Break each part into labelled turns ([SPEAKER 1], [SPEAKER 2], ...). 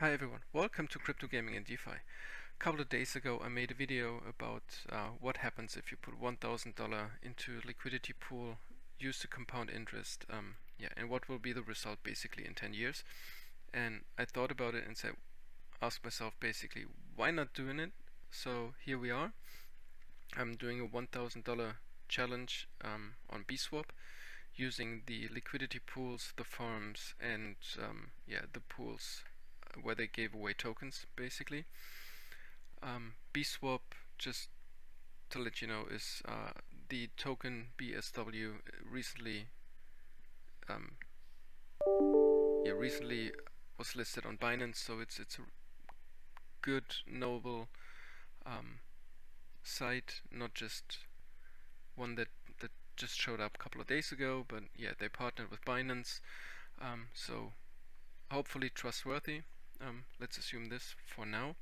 [SPEAKER 1] Hi everyone, welcome to Crypto Gaming and DeFi. A couple of days ago I made a video about what happens if you put $1,000 into a liquidity pool, use the compound interest, and what will be the result basically in 10 years. And I thought about it and asked myself basically, why not doing it? So here we are. I'm doing a $1,000 challenge on BiSwap using the liquidity pools, the farms, and the pools where they gave away tokens basically. BiSwap, just to let you know, is the token BSW recently was listed on Binance, so it's a good, noble site, not just one that just showed up a couple of days ago, but yeah, they partnered with Binance, so hopefully trustworthy. Let's assume this for now.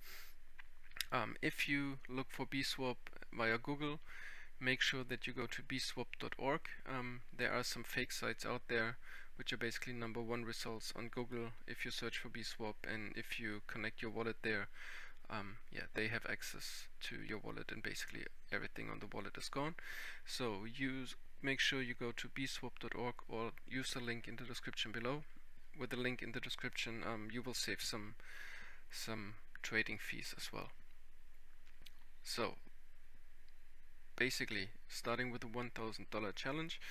[SPEAKER 1] If you look for BiSwap via Google, make sure that you go to BiSwap.org. There are some fake sites out there which are basically #1 results on Google if you search for BiSwap, and if you connect your wallet there, they have access to your wallet and basically everything on the wallet is gone. So make sure you go to BiSwap.org or use the link in the description below. With the link in the description, you will save some trading fees as well. So basically, starting with the $1,000 challenge,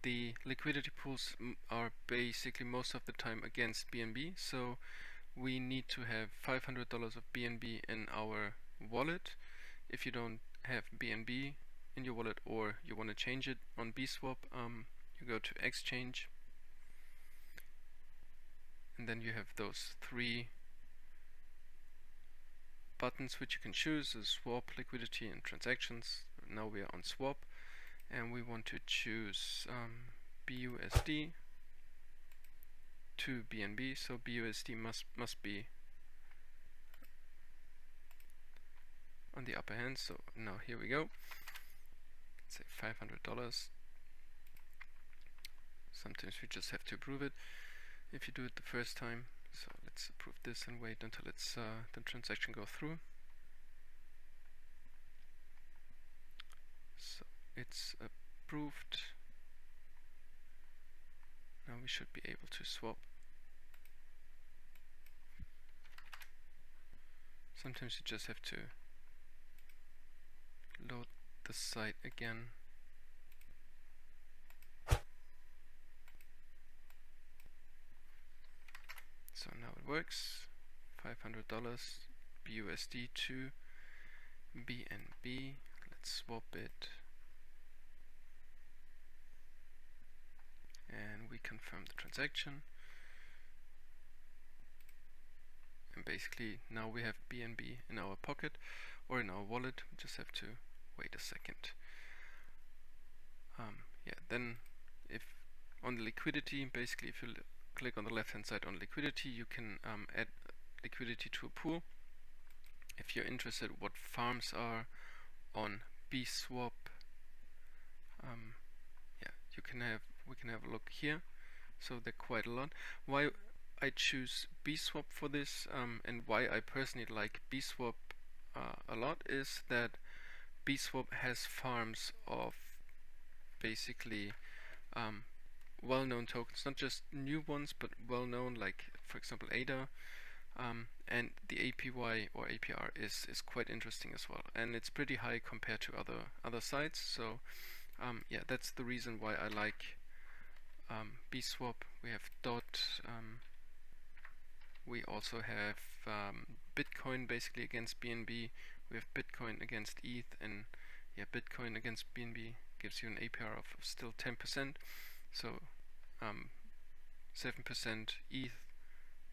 [SPEAKER 1] the liquidity pools are basically most of the time against BNB, so we need to have $500 of BNB in our wallet. If you don't have BNB in your wallet or you want to change it on BiSwap, you go to exchange, and then you have those three buttons which you can choose: is swap, liquidity, and transactions. Now we are on swap, and we want to choose BUSD to BNB, so BUSD must be on the upper hand. So now here we go. Let's say $500. Sometimes we just have to approve it if you do it the first time. So let's approve this and wait until it's the transaction goes through. So it's approved. Now we should be able to swap. Sometimes you just have to load the site again. So now it works. $500 BUSD to BNB. Let's swap it. And we confirm the transaction. And basically now we have BNB in our pocket or in our wallet. We just have to wait a second. Then if on the liquidity, basically if you click on the left hand side on liquidity, you can add liquidity to a pool. If you're interested what farms are on BiSwap, we can have a look here. So there are quite a lot. Why I choose BiSwap for this, and why I personally like BiSwap a lot, is that BiSwap has farms of basically well-known tokens, not just new ones, but well-known, like for example ADA, and the APY or APR is quite interesting as well, and it's pretty high compared to other sites. So that's the reason why I like BiSwap. We have DOT. We also have Bitcoin basically against BNB. We have Bitcoin against ETH, and Bitcoin against BNB gives you an APR of still 10%. So 7% ETH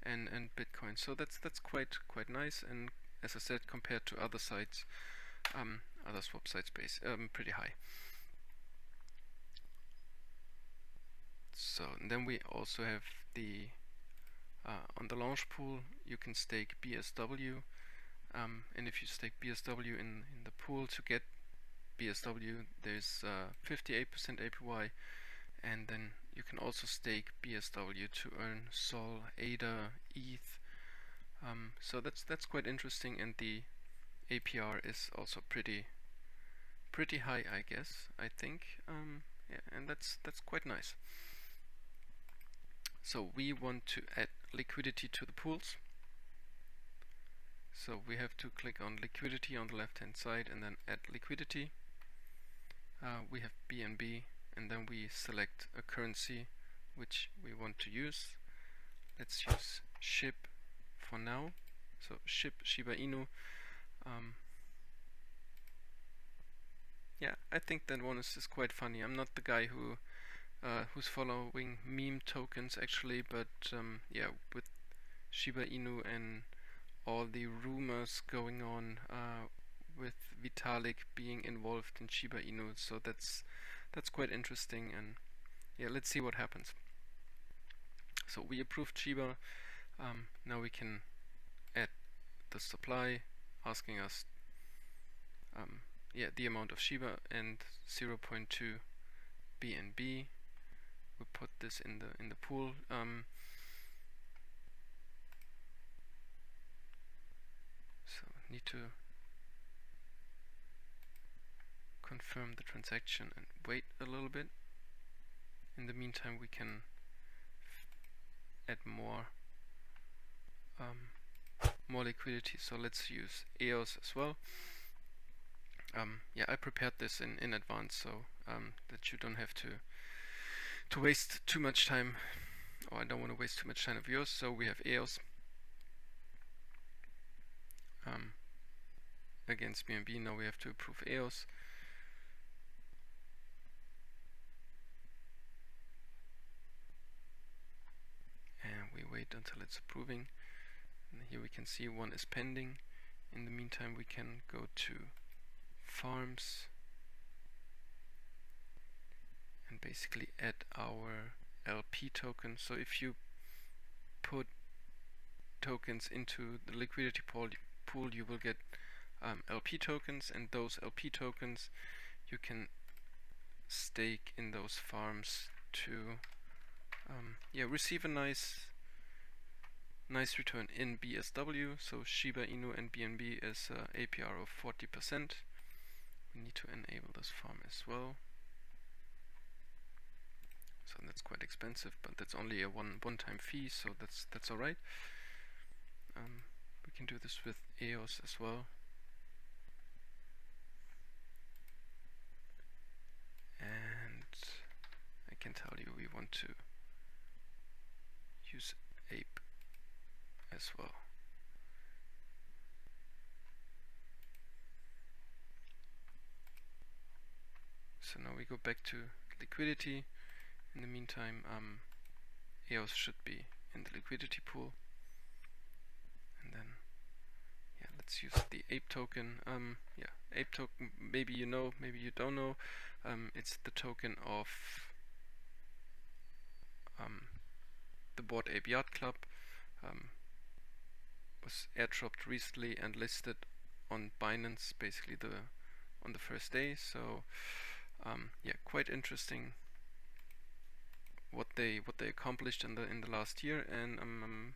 [SPEAKER 1] and Bitcoin. So that's quite nice, and as I said, compared to other sites, other swap sites, pretty high. So and then we also have the on the launch pool you can stake BSW, and if you stake BSW in the pool to get BSW, there's 58% APY, and then you can also stake BSW to earn Sol, ADA, ETH, So that's quite interesting, and the APR is also pretty high, I guess. I think, yeah, and that's quite nice. So we want to add liquidity to the pools. So we have to click on liquidity on the left hand side and then add liquidity. We have BNB, and then we select a currency which we want to use. Let's use SHIB for now. So SHIB, Shiba Inu. Yeah, I think that one is quite funny. I'm not the guy who's following meme tokens actually, but yeah, with Shiba Inu and all the rumors going on with Vitalik being involved in Shiba Inu, so that's quite interesting, and yeah, let's see what happens. So we approved Shiba. Now we can add the supply, asking us yeah, the amount of Shiba and 0.2 BNB. We put this in the pool. So need to confirm the transaction and wait a little bit. In the meantime, we can add more liquidity. So let's use EOS as well. Yeah, I prepared this in advance, so that you don't have to waste too much time, or I don't want to waste too much time of yours. So we have EOS against BNB. Now we have to approve EOS. And we wait until it's approving. And here we can see one is pending. In the meantime, we can go to farms and basically add our LP token. So if you put tokens into the liquidity pool, you will get LP tokens, and those LP tokens you can stake in those farms to yeah, receive a nice return in BSW. So Shiba Inu and BNB is APR of 40%. We need to enable this farm as well. So that's quite expensive, but that's only a one-time fee, so that's alright. We can do this with EOS as well. And I can tell you we want to use Ape as well. So now we go back to liquidity. In the meantime, EOS should be in the liquidity pool. And then, yeah, let's use the Ape token. Yeah, Ape token, maybe you know, maybe you don't know. It's the token of the Bored Ape Yacht Club. Was airdropped recently and listed on Binance, basically on the first day. So yeah, quite interesting what they accomplished in the last year, and I'm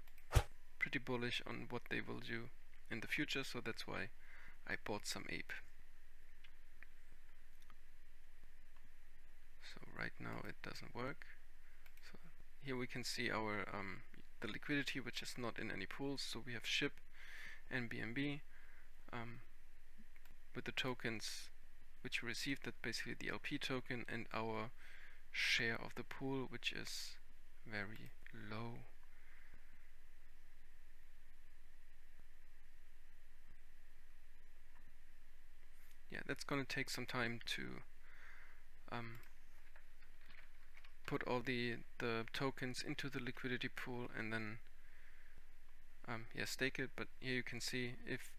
[SPEAKER 1] pretty bullish on what they will do in the future. So that's why I bought some Ape. So right now it doesn't work. So here we can see our the liquidity, which is not in any pools. So we have SHIB and BNB with the tokens which we received, that basically the LP token, and our share of the pool, which is very low. Yeah, that's gonna take some time to put all the tokens into the liquidity pool and then yeah, stake it. But here you can see, if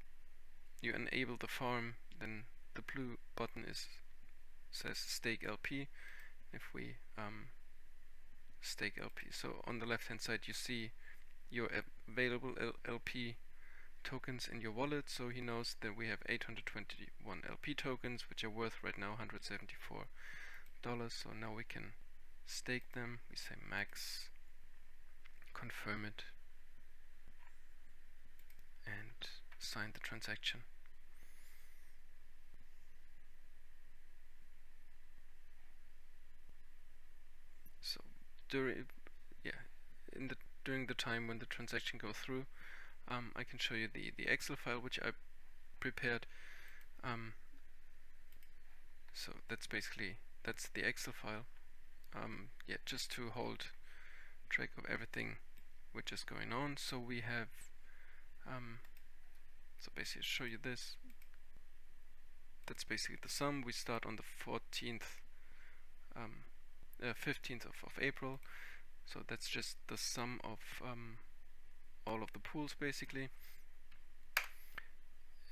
[SPEAKER 1] you enable the farm, then the blue button says stake LP. If we stake LP, so on the left hand side you see your available LP tokens in your wallet. So he knows that we have 821 LP tokens, which are worth right now $174. So now we can stake them. We say max, confirm it, signed the transaction. So during the time when the transaction goes through, I can show you the Excel file which I prepared. So that's the Excel file. Just to hold track of everything which is going on. So we have so basically show you this. That's basically the sum. We start on the 15th of April. So that's just the sum of all of the pools basically.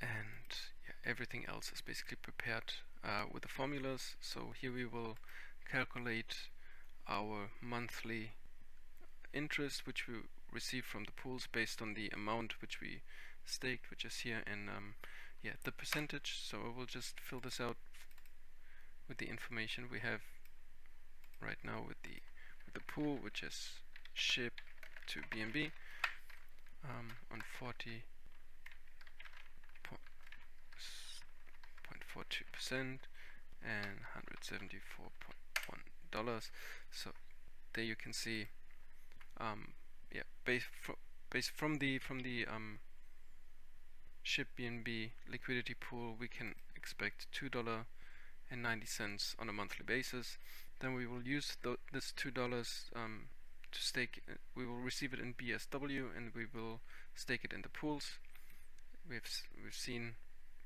[SPEAKER 1] And everything else is basically prepared with the formulas. So here we will calculate our monthly interest which we receive from the pools based on the amount which we staked, which is here, and the percentage. So I will just fill this out with the information we have right now with the pool, which is SHIB to BNB on 40.42% and $174.1. So there you can see based from the SHIB BNB liquidity pool, we can expect $2.90 on a monthly basis. Then we will use this $2 to stake. We will receive it in BSW and we will stake it in the pools. We've seen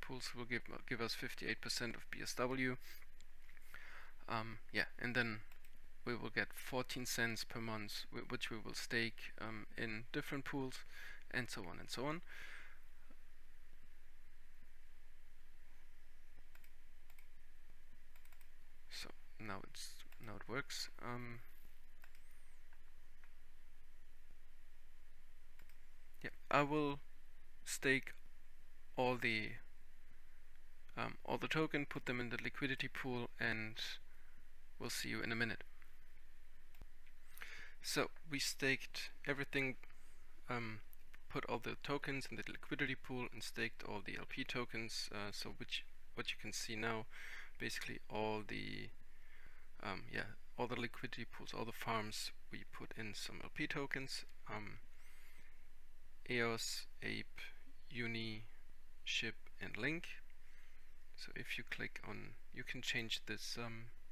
[SPEAKER 1] pools will give us 58% of BSW. And then we will get 14 cents per month, which we will stake in different pools, and so on and so on. So now it works. I will stake all the token, put them in the liquidity pool, and we'll see you in a minute. So we staked everything, put all the tokens in the liquidity pool and staked all the LP tokens. So what you can see now, basically all the liquidity pools, all the farms, we put in some LP tokens. EOS, Ape, Uni, SHIB, and Link. So if you click on, you can change this.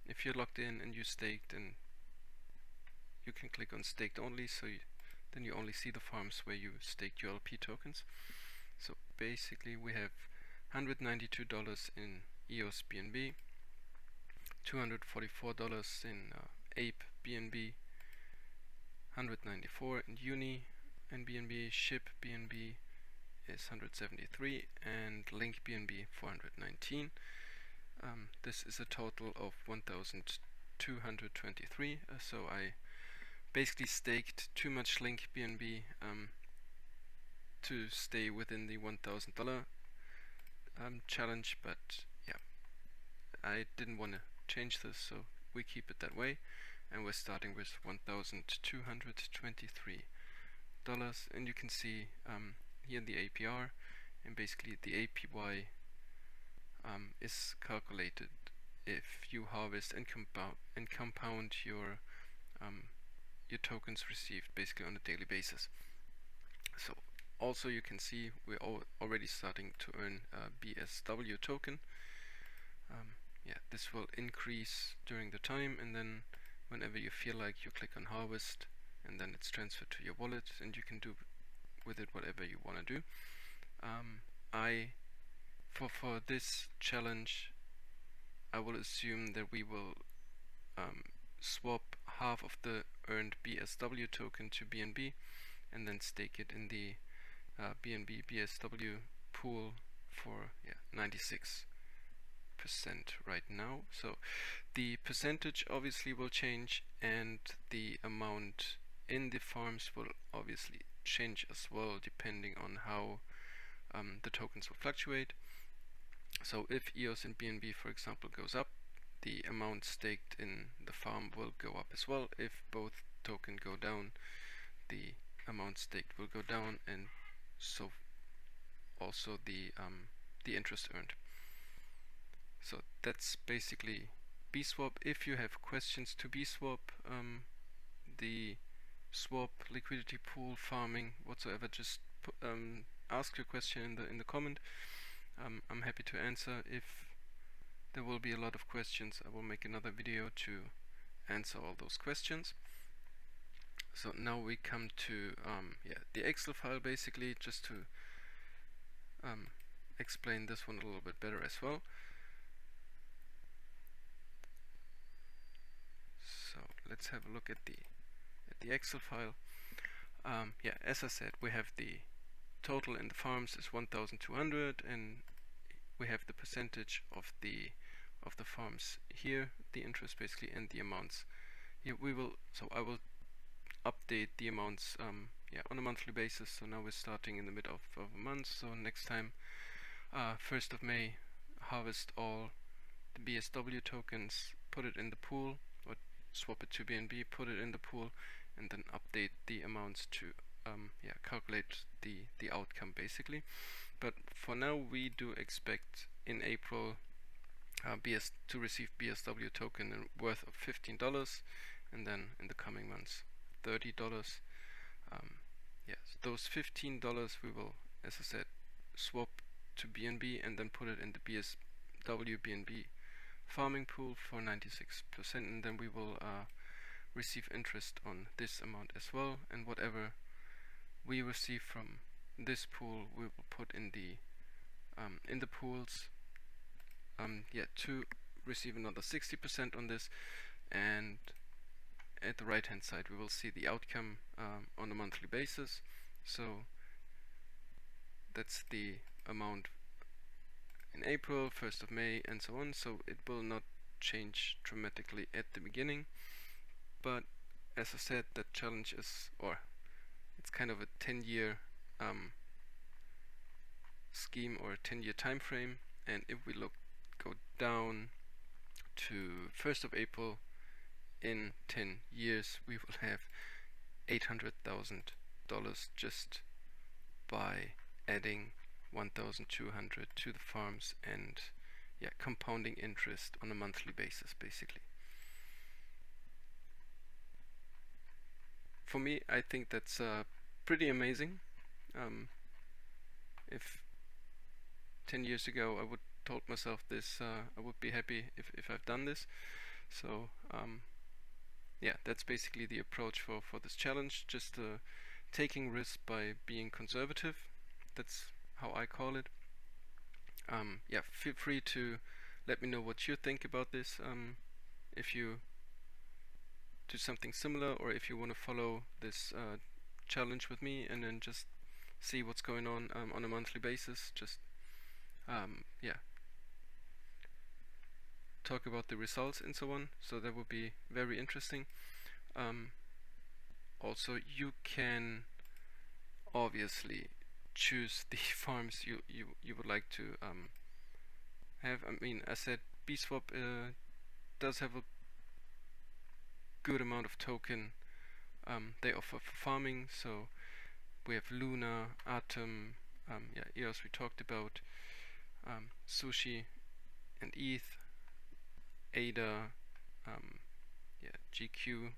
[SPEAKER 1] If you're logged in and you staked, and you can click on staked only, so then you only see the farms where you staked your LP tokens. So basically we have $192 in EOS BNB, $244 in Ape BNB, $194 in Uni and BNB, SHIB BNB is 173, and Link BNB 419. This is a total of 1,223. So I basically staked too much Link BNB to stay within the $1,000 challenge, but I didn't want to change this, so we keep it that way, and we're starting with $1,223, and you can see here the APR, and basically the APY is calculated if you harvest and compound your tokens received basically on a daily basis. So also you can see we're already starting to earn BSW token. This will increase during the time, and then whenever you feel like, you click on harvest, and then it's transferred to your wallet, and you can do with it whatever you want to do. For this challenge, I will assume that we will swap half of the earned BSW token to BNB, and then stake it in the BNB BSW pool for 96% right now. So the percentage obviously will change, and the amount in the farms will obviously change as well, depending on how the tokens will fluctuate. So if EOS and BNB, for example, goes up, the amount staked in the farm will go up as well. If both tokens go down, the amount staked will go down, and so also the interest earned. So that's basically BiSwap. If you have questions to BiSwap, the swap, liquidity pool, farming, whatsoever, just ask your question in the comment. I'm happy to answer. If there will be a lot of questions, I will make another video to answer all those questions. So now we come to the Excel file, basically, just to explain this one a little bit better as well. So let's have a look at the Excel file. As I said, we have the total in the farms is 1,200, and we have the percentage of the farms here, the interest basically, and the amounts. Here I will update the amounts on a monthly basis. So now we're starting in the middle of a month. So next time, 1st of May, harvest all the BSW tokens, put it in the pool, or swap it to BNB, put it in the pool, and then update the amounts to calculate the outcome basically. But for now, we do expect in April to receive BSW token worth of $15, and then in the coming months $30. So those $15 we will, as I said, swap to BNB and then put it in the BSW BNB farming pool for 96%, and then we will receive interest on this amount as well, and whatever we receive from this pool we will put in the pools to receive another 60% on this. And at the right hand side we will see the outcome on a monthly basis. So that's the amount in April, 1st of May, and so on. So it will not change dramatically at the beginning, but as I said, that challenge is, or it's kind of a 10-year scheme, or a 10-year time frame. And if we go down to 1st of April, in 10 years we will have $800,000 just by adding 1,200 to the farms and compounding interest on a monthly basis basically. For me, I think that's pretty amazing. If 10 years ago I would told myself this, I would be happy if I've done this. So that's basically the approach for this challenge, just taking risks by being conservative. That's how I call it. Feel free to let me know what you think about this, if you do something similar, or if you want to follow this challenge with me and then just see what's going on a monthly basis. Just talk about the results and so on. So that would be very interesting. Also, you can obviously choose the farms you would like to have. I mean, I said BiSwap does have a good amount of token they offer for farming. So we have Luna, Atom, EOS we talked about, Sushi and ETH, ADA, GQ,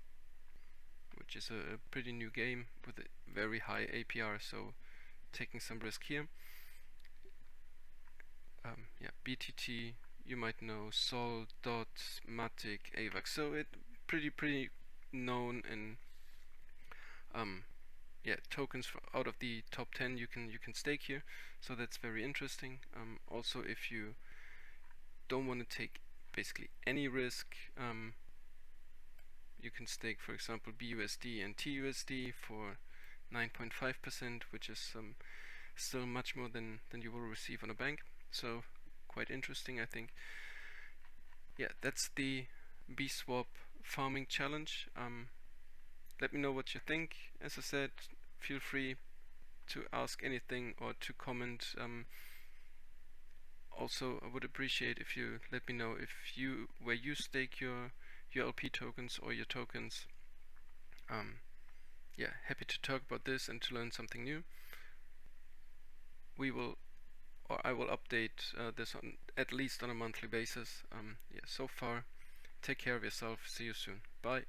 [SPEAKER 1] which is a pretty new game with a very high APR, so taking some risk here. BTT, you might know, Sol, Dot, Matic, AVAX, so it pretty known, and tokens out of the top 10 you can stake here, so that's very interesting. Also, if you don't want to take basically any risk, you can stake, for example, BUSD and TUSD for 9.5%, which is still much more than you will receive on a bank. So quite interesting, I think. That's the BiSwap farming challenge. Let me know what you think. As I said, feel free to ask anything or to comment. Also, I would appreciate if you let me know where you stake your LP tokens or your tokens. Happy to talk about this and to learn something new. We will or I will update this on at least on a monthly basis. Yeah, so far, take care of yourself. See you soon. Bye.